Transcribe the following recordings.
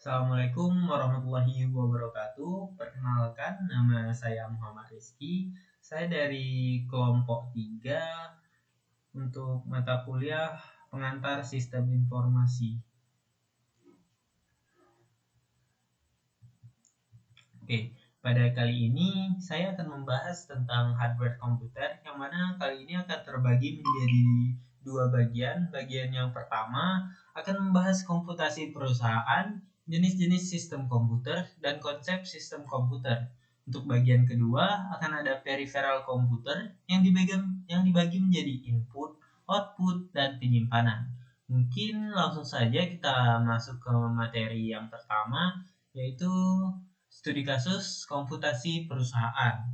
Assalamualaikum warahmatullahi wabarakatuh. Perkenalkan, nama saya Muhammad Rizky. Saya dari kelompok 3 untuk mata kuliah pengantar sistem informasi. Oke, pada kali ini saya akan membahas tentang hardware komputer, yang mana kali ini akan terbagi menjadi dua bagian. Bagian yang pertama akan membahas komputasi perusahaan, jenis-jenis sistem komputer, dan konsep sistem komputer. Untuk bagian kedua akan ada peripheral komputer yang dibagi menjadi input, output, dan penyimpanan. Mungkin langsung saja kita masuk ke materi yang pertama, yaitu studi kasus komputasi perusahaan.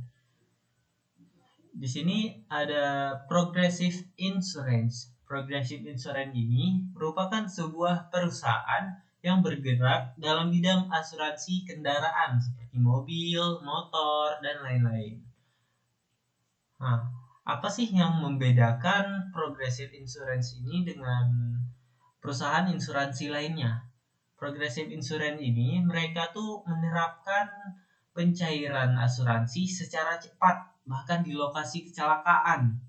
Di sini ada Progressive Insurance. Progressive Insurance ini merupakan sebuah perusahaan yang bergerak dalam bidang asuransi kendaraan seperti mobil, motor, dan lain-lain. Nah, apa sih yang membedakan Progressive Insurance ini dengan perusahaan insuransi lainnya? Progressive Insurance ini mereka tuh menerapkan pencairan asuransi secara cepat, bahkan di lokasi kecelakaan.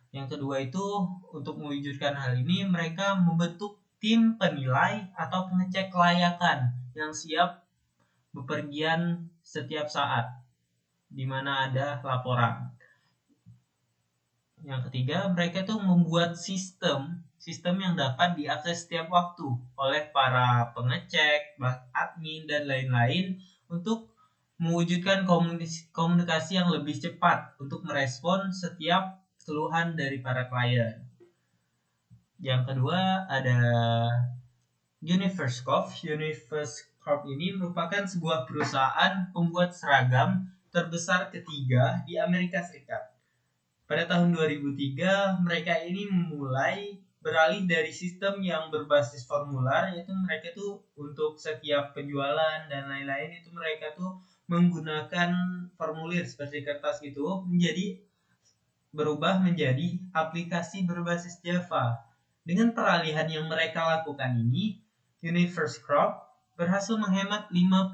Yang kedua itu, untuk mewujudkan hal ini mereka membentuk tim penilai atau pengecek kelayakan yang siap bepergian setiap saat di mana ada laporan. Yang ketiga, mereka tuh membuat sistem yang dapat diakses setiap waktu oleh para pengecek, admin, dan lain-lain untuk mewujudkan komunikasi yang lebih cepat untuk merespon setiap keluhan dari para klien. Yang kedua ada Universe Corp. Universe Corp ini merupakan sebuah perusahaan pembuat seragam terbesar ketiga di Amerika Serikat. Pada tahun 2003, mereka ini memulai beralih dari sistem yang berbasis formular, yaitu mereka tuh untuk setiap penjualan dan lain-lain itu mereka tuh menggunakan formulir seperti kertas gitu, berubah menjadi aplikasi berbasis Java. Dengan peralihan yang mereka lakukan ini, Universe Corp berhasil menghemat 55.000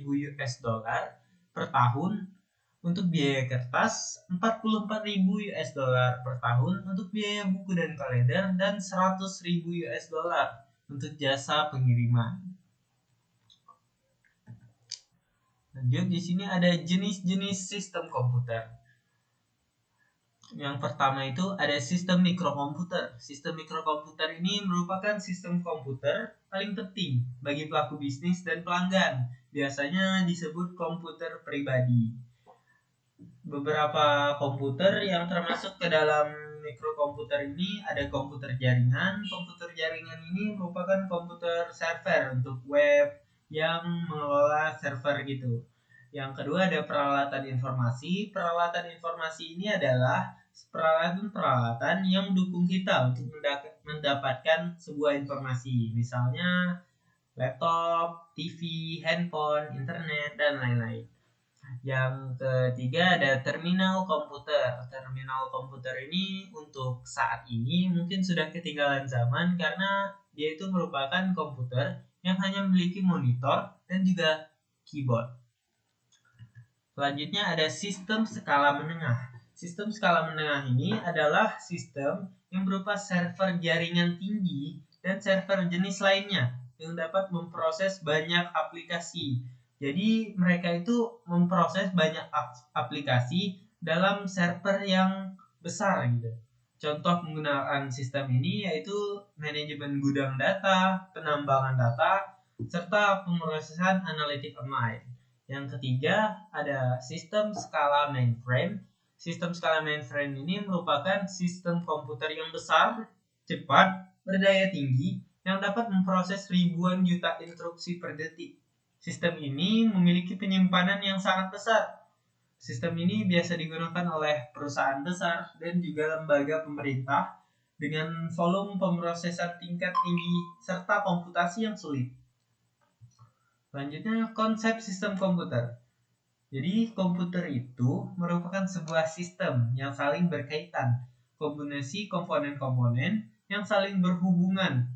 US dollar per tahun untuk biaya kertas, 44.000 US dollar per tahun untuk biaya buku dan kalender, dan 100.000 US dollar untuk jasa pengiriman. Lanjut, di sini ada jenis-jenis sistem komputer. Yang pertama itu ada sistem mikrokomputer. Sistem mikrokomputer ini merupakan sistem komputer paling penting bagi pelaku bisnis dan pelanggan. Biasanya disebut komputer pribadi. Beberapa komputer yang termasuk ke dalam mikrokomputer ini ada komputer jaringan. Komputer jaringan ini merupakan komputer server untuk web yang mengelola server gitu. Yang kedua ada peralatan informasi. Peralatan informasi ini adalah peralatan yang mendukung kita untuk mendapatkan sebuah informasi. Misalnya laptop, TV, handphone, internet, dan lain-lain. Yang ketiga ada terminal komputer. Terminal komputer ini untuk saat ini mungkin sudah ketinggalan zaman karena dia itu merupakan komputer yang hanya memiliki monitor dan juga keyboard. Selanjutnya ada sistem skala menengah. Sistem skala menengah ini adalah sistem yang berupa server jaringan tinggi dan server jenis lainnya yang dapat memproses banyak aplikasi. Jadi mereka itu memproses banyak aplikasi dalam server yang besar gitu. Contoh penggunaan sistem ini yaitu manajemen gudang data, penambangan data, serta pemrosesan analitik online. Yang ketiga ada sistem skala mainframe. Sistem skala mainframe ini merupakan sistem komputer yang besar, cepat, berdaya tinggi, yang dapat memproses ribuan juta instruksi per detik. Sistem ini memiliki penyimpanan yang sangat besar. Sistem ini biasa digunakan oleh perusahaan besar dan juga lembaga pemerintah dengan volume pemrosesan tingkat tinggi serta komputasi yang sulit. Selanjutnya, konsep sistem komputer. Jadi, komputer itu merupakan sebuah sistem yang saling berkaitan, kombinasi komponen-komponen yang saling berhubungan,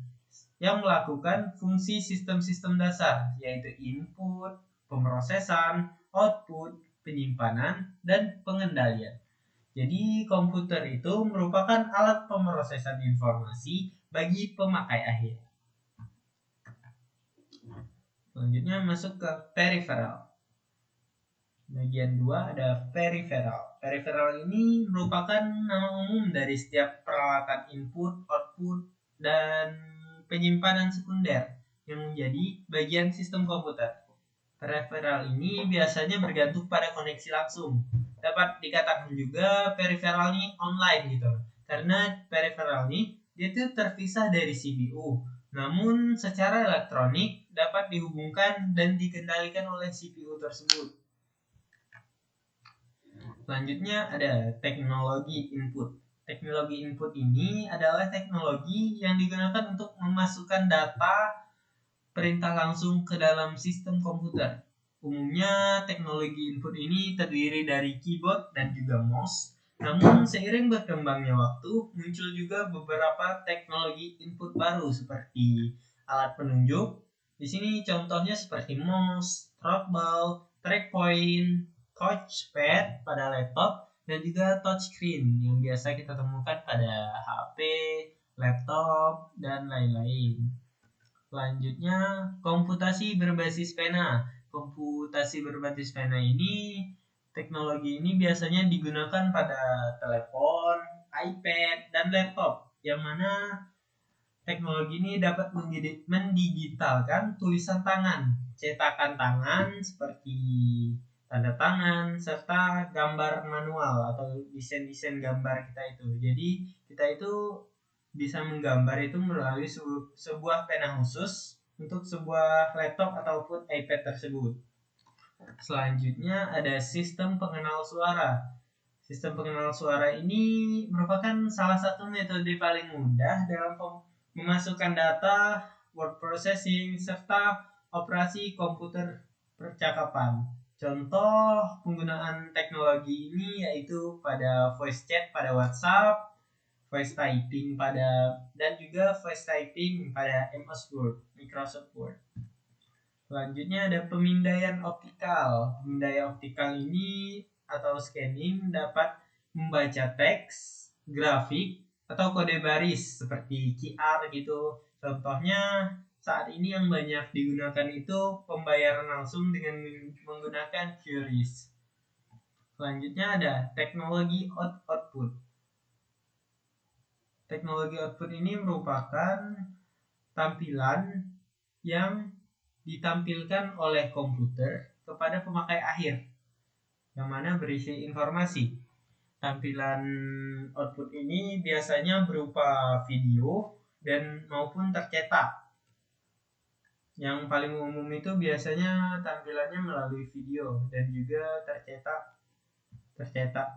yang melakukan fungsi sistem-sistem dasar, yaitu input, pemrosesan, output, penyimpanan, dan pengendalian. Jadi komputer itu merupakan alat pemrosesan informasi bagi pemakai akhir. Selanjutnya masuk ke peripheral. Bagian 2 ada peripheral. Peripheral ini merupakan nama umum dari setiap peralatan input, output, dan penyimpanan sekunder yang menjadi bagian sistem komputer. Peripheral ini biasanya bergantung pada koneksi langsung. Dapat dikatakan juga peripheral ini online gitu. Karena peripheral ini dia itu terpisah dari CPU. Namun secara elektronik dapat dihubungkan dan dikendalikan oleh CPU tersebut. Selanjutnya ada teknologi input. Teknologi input ini adalah teknologi yang digunakan untuk memasukkan data perintah langsung ke dalam sistem komputer. Umumnya teknologi input ini terdiri dari keyboard dan juga mouse. Namun seiring berkembangnya waktu, muncul juga beberapa teknologi input baru seperti alat penunjuk. Di sini contohnya seperti mouse, trackball, trackpoint, touchpad pada laptop, dan juga touchscreen yang biasa kita temukan pada HP, laptop, dan lain-lain. Selanjutnya, komputasi berbasis pena. Komputasi berbasis pena ini, teknologi ini biasanya digunakan pada telepon, iPad, dan laptop, yang mana teknologi ini dapat mendigitalkan tulisan tangan, cetakan tangan seperti tanda tangan, serta gambar manual atau desain-desain gambar kita itu. Jadi kita itu bisa menggambar itu melalui sebuah pena khusus untuk sebuah laptop ataupun iPad tersebut. Selanjutnya ada sistem pengenal suara. Sistem pengenal suara ini merupakan salah satu metode paling mudah dalam memasukkan data, word processing, serta operasi komputer percakapan. Contoh penggunaan teknologi ini yaitu pada voice chat pada WhatsApp, voice typing dan juga voice typing pada MS Word, Microsoft Word. Selanjutnya ada pemindaian optikal. Pemindaian optikal ini atau scanning dapat membaca teks, grafik, atau kode baris seperti QR gitu. Contohnya saat ini yang banyak digunakan itu pembayaran langsung dengan menggunakan QRIS. Selanjutnya ada teknologi output. Teknologi output ini merupakan tampilan yang ditampilkan oleh komputer kepada pemakai akhir, yang mana berisi informasi. Tampilan output ini biasanya berupa video dan maupun tercetak. Yang paling umum itu biasanya tampilannya melalui video dan juga tercetak.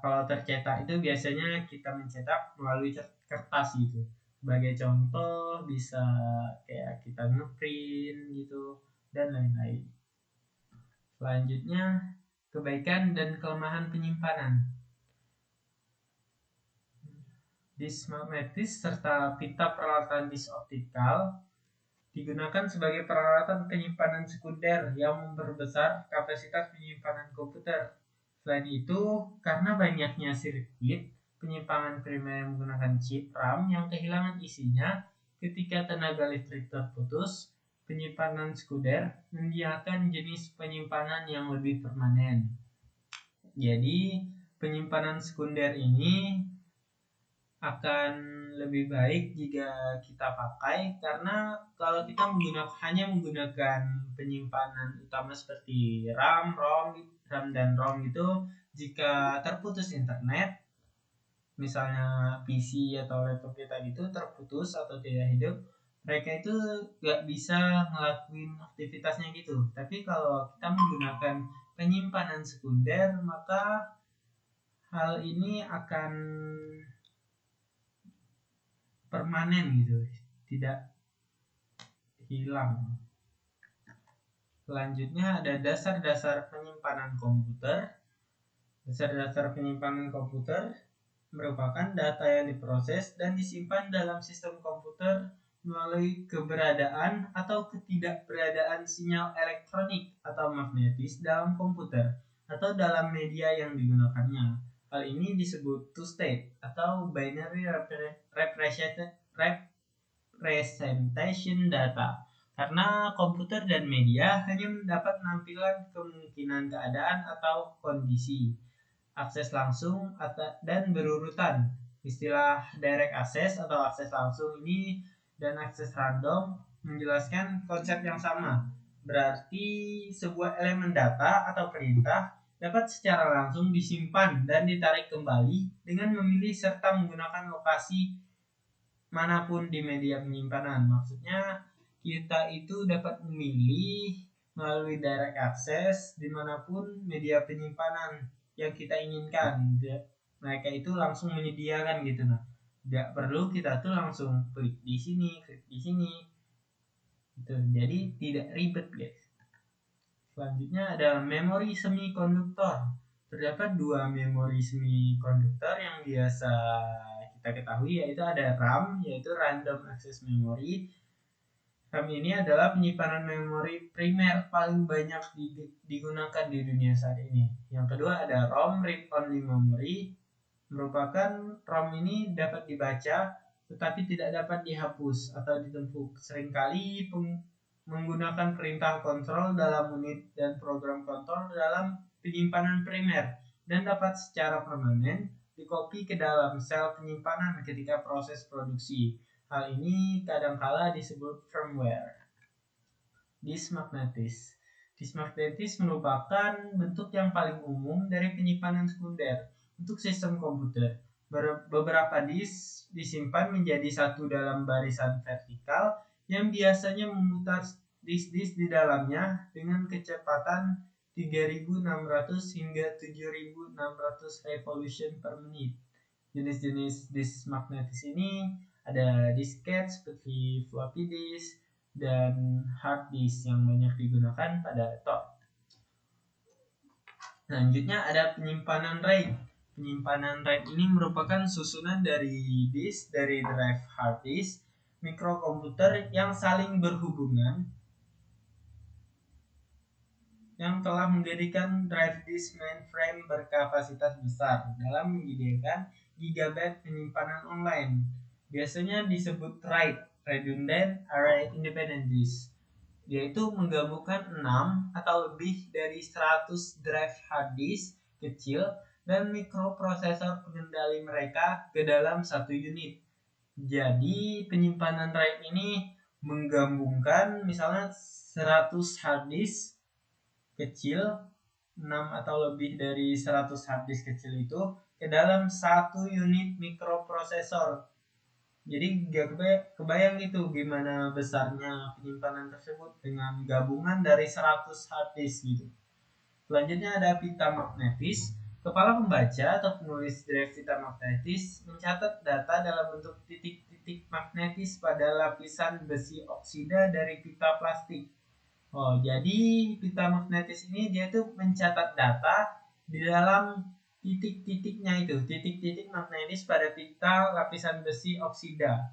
Kalau tercetak itu biasanya kita mencetak melalui kertas gitu. Sebagai contoh bisa kayak kita ngeprint gitu dan lain-lain. Selanjutnya kebaikan dan kelemahan penyimpanan. Disk magnetis serta pita peralatan disk optikal digunakan sebagai peralatan penyimpanan sekunder yang memperbesar kapasitas penyimpanan komputer. Selain itu, karena banyaknya sirkuit penyimpanan primer yang menggunakan chip RAM yang kehilangan isinya ketika tenaga listrik terputus, penyimpanan sekunder menyediakan jenis penyimpanan yang lebih permanen. Jadi, penyimpanan sekunder ini akan lebih baik jika kita pakai, karena kalau kita hanya menggunakan penyimpanan utama seperti RAM dan ROM itu, jika terputus internet, misalnya PC atau laptop kita gitu terputus atau tidak hidup, mereka itu gak bisa ngelakuin aktivitasnya gitu. Tapi kalau kita menggunakan penyimpanan sekunder, maka hal ini akan permanen gitu, tidak hilang. Selanjutnya ada dasar-dasar penyimpanan komputer. Dasar-dasar penyimpanan komputer merupakan data yang diproses dan disimpan dalam sistem komputer melalui keberadaan atau ketidakberadaan sinyal elektronik atau magnetis dalam komputer atau dalam media yang digunakannya. Hal ini disebut two-state atau binary representation data. Karena komputer dan media hanya dapat menampilkan kemungkinan keadaan atau kondisi, akses langsung dan berurutan. Istilah direct access atau akses langsung ini dan akses random menjelaskan konsep yang sama. Berarti sebuah elemen data atau perintah dapat secara langsung disimpan dan ditarik kembali dengan memilih serta menggunakan lokasi manapun di media penyimpanan. Maksudnya kita itu dapat memilih melalui direct access dimanapun media penyimpanan yang kita inginkan. Mereka itu langsung menyediakan gitu. Nah, tidak perlu kita tuh langsung klik di sini gitu. Jadi tidak ribet, guys. Selanjutnya ada memori semikonduktor. Terdapat dua memori semikonduktor yang biasa kita ketahui, yaitu ada RAM, yaitu Random Access Memory. RAM ini adalah penyimpanan memori primer paling banyak digunakan di dunia saat ini. Yang kedua ada ROM, Read Only Memory. Merupakan ROM ini dapat dibaca tetapi tidak dapat dihapus atau ditempuk. Seringkali menggunakan perintah kontrol dalam unit dan program kontrol dalam penyimpanan primer dan dapat secara permanen dikopi ke dalam sel penyimpanan ketika proses produksi. Hal ini kadangkala disebut firmware. Disk magnetis. Disk magnetis merupakan bentuk yang paling umum dari penyimpanan sekunder untuk sistem komputer. Beberapa disk disimpan menjadi satu dalam barisan vertikal yang biasanya memutar disk-disk di dalamnya dengan kecepatan 3.600 hingga 7.600 revolution per menit. Jenis-jenis disk magnetis ini ada disket seperti floppy disk dan hard disk yang banyak digunakan pada laptop. Selanjutnya ada penyimpanan RAID. Penyimpanan RAID ini merupakan susunan dari disk dari drive hard disk mikrokomputer yang saling berhubungan yang telah menjadikan drive disk mainframe berkapasitas besar dalam menyediakan gigabyte penyimpanan online. Biasanya disebut RAID, Redundant Array Independent Disk, yaitu menggabungkan 6 atau lebih dari 100 drive hard disk kecil dan mikroprosesor pengendali mereka ke dalam satu unit. Jadi penyimpanan RAID ini menggabungkan misalnya 100 hard disk kecil, 6 atau lebih dari 100 hard disk kecil itu ke dalam satu unit mikroprosesor. Jadi gak kebayang gitu gimana besarnya penyimpanan tersebut dengan gabungan dari 100 hard disk gitu. Selanjutnya ada pita magnetis. Kepala pembaca atau penulis drive pita magnetis mencatat data dalam bentuk titik-titik magnetis pada lapisan besi oksida dari pita plastik. Jadi pita magnetis ini dia tuh mencatat data di dalam titik-titiknya itu, titik-titik magnetis pada pita lapisan besi oksida.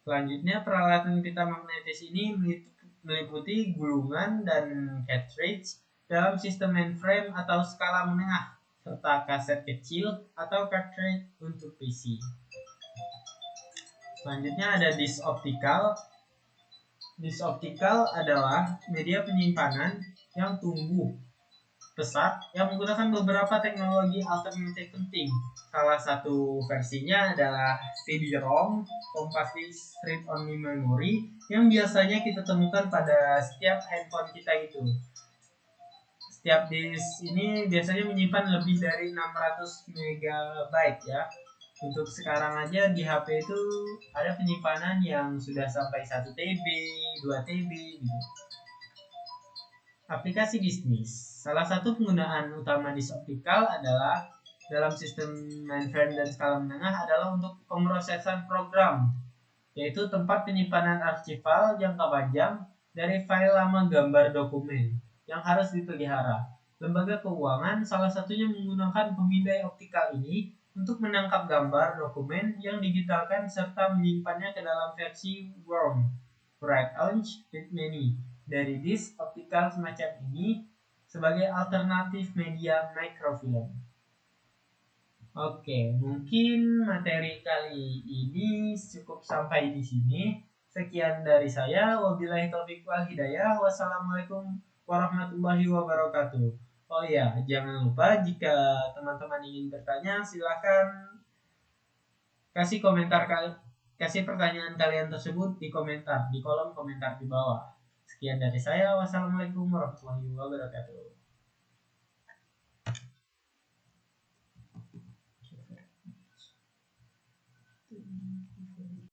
Selanjutnya peralatan pita magnetis ini meliputi gulungan dan cartridge dalam sistem mainframe atau skala menengah, serta kaset kecil atau cartridge untuk PC. Selanjutnya ada disk optikal. Disk optikal adalah media penyimpanan yang tumbuh pesat yang menggunakan beberapa teknologi alternatif penting. Salah satu versinya adalah CD-ROM, compact disc read only memory, yang biasanya kita temukan pada setiap handphone kita itu. Setiap disk ini biasanya menyimpan lebih dari 600 MB ya. Untuk sekarang aja di HP itu ada penyimpanan yang sudah sampai 1 TB, 2 TB gitu. Aplikasi bisnis. Salah satu penggunaan utama disk optikal adalah dalam sistem mainframe dan skala menengah adalah untuk pemrosesan program, yaitu tempat penyimpanan archival jangka panjang dari file lama gambar dokumen yang harus dipelihara. Lembaga keuangan salah satunya menggunakan pemindai optikal ini untuk menangkap gambar dokumen yang digitalkan serta menyimpannya ke dalam versi WROM (Write Only Read Many) dari disk optikal semacam ini sebagai alternatif media microfilm. Oke, mungkin materi kali ini cukup sampai di sini. Sekian dari saya. Wabillahi taufiq wal hidayah. Wassalamualaikum warahmatullahi wabarakatuh. Oh ya, jangan lupa jika teman-teman ingin bertanya, silakan kasih pertanyaan kalian tersebut di komentar, di kolom komentar di bawah. Sekian dari saya. Wassalamualaikum warahmatullahi wabarakatuh.